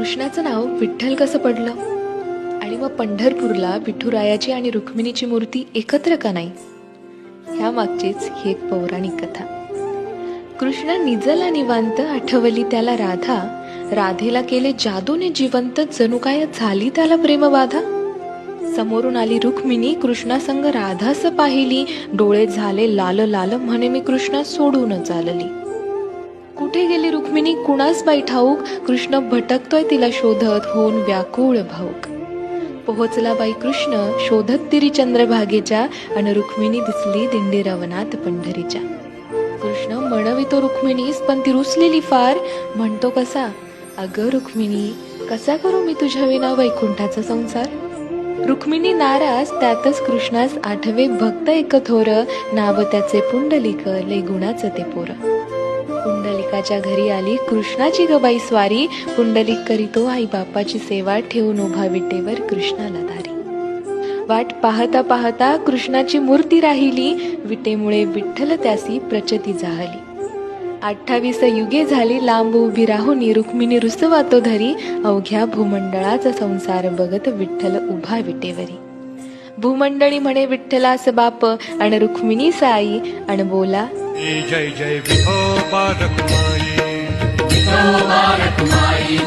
कृष्णाचं नाव विठ्ठल कसं पडलं आणि मग पंढरपूरला विठुरायाची आणि रुक्मिणीची मूर्ती एकत्र का नाही, ह्या मागचीच ही एक पौराणिक कथा. कृष्ण निजला निवांत, आठवली त्याला राधा, राधेला केले जादूने जिवंत, जणू काय झाली त्याला प्रेमबाधा. समोरून आली रुक्मिणी, कृष्णासंग राधास पाहिली, डोळे झाले लाल लाल, म्हणे मी कृष्णा सोडून चालली. कुठे गेली रुक्मिणी कुणास बाई ठाऊक, कृष्ण भटकतोय तिला शोधत, होऊन व्याकुळ भाऊक. पोहोचला बाई कृष्ण शोधत तिरी चंद्रभागेच्या, अन रुक्मिणी दिसली दिंडी रवनात पंढरीच्या. कृष्ण म्हणवितो रुक्मिणीस, पण ती रुसलेली फार, म्हणतो कसा, अगं रुक्मिणी कसा करू मी तुझ्या विना वैकुंठाचा संसार. रुक्मिणी नाराज, त्यातच कृष्णास आठवे भक्त एक थोर, नाव त्याचे पुंडलिक, लय गुणाचं ते पोर. पुंडलिकाच्या घरी आली कृष्णाची गबाई स्वारी, पुंडलिक करीतो आई बापाची सेवा, ठेवून उभा विटेवर कृष्णाला दारी. वाट पाहता पाहता कृष्णाची मूर्ती राहिली, विटेमुळे विठ्ठल त्यासी प्रचती जाहली. 28 युगे झाली लांब उभी राहुनी, रुक्मिणी रुसवा तो धरी, अवघ्या भूमंडळाचा संसार बघत विठ्ठल उभा विटेवरी. भूमंडळी म्हणे विठ्ठलास बाप, आणि रुक्मिणी साई, आणि बोला जय जय विठोबा रखुमाई.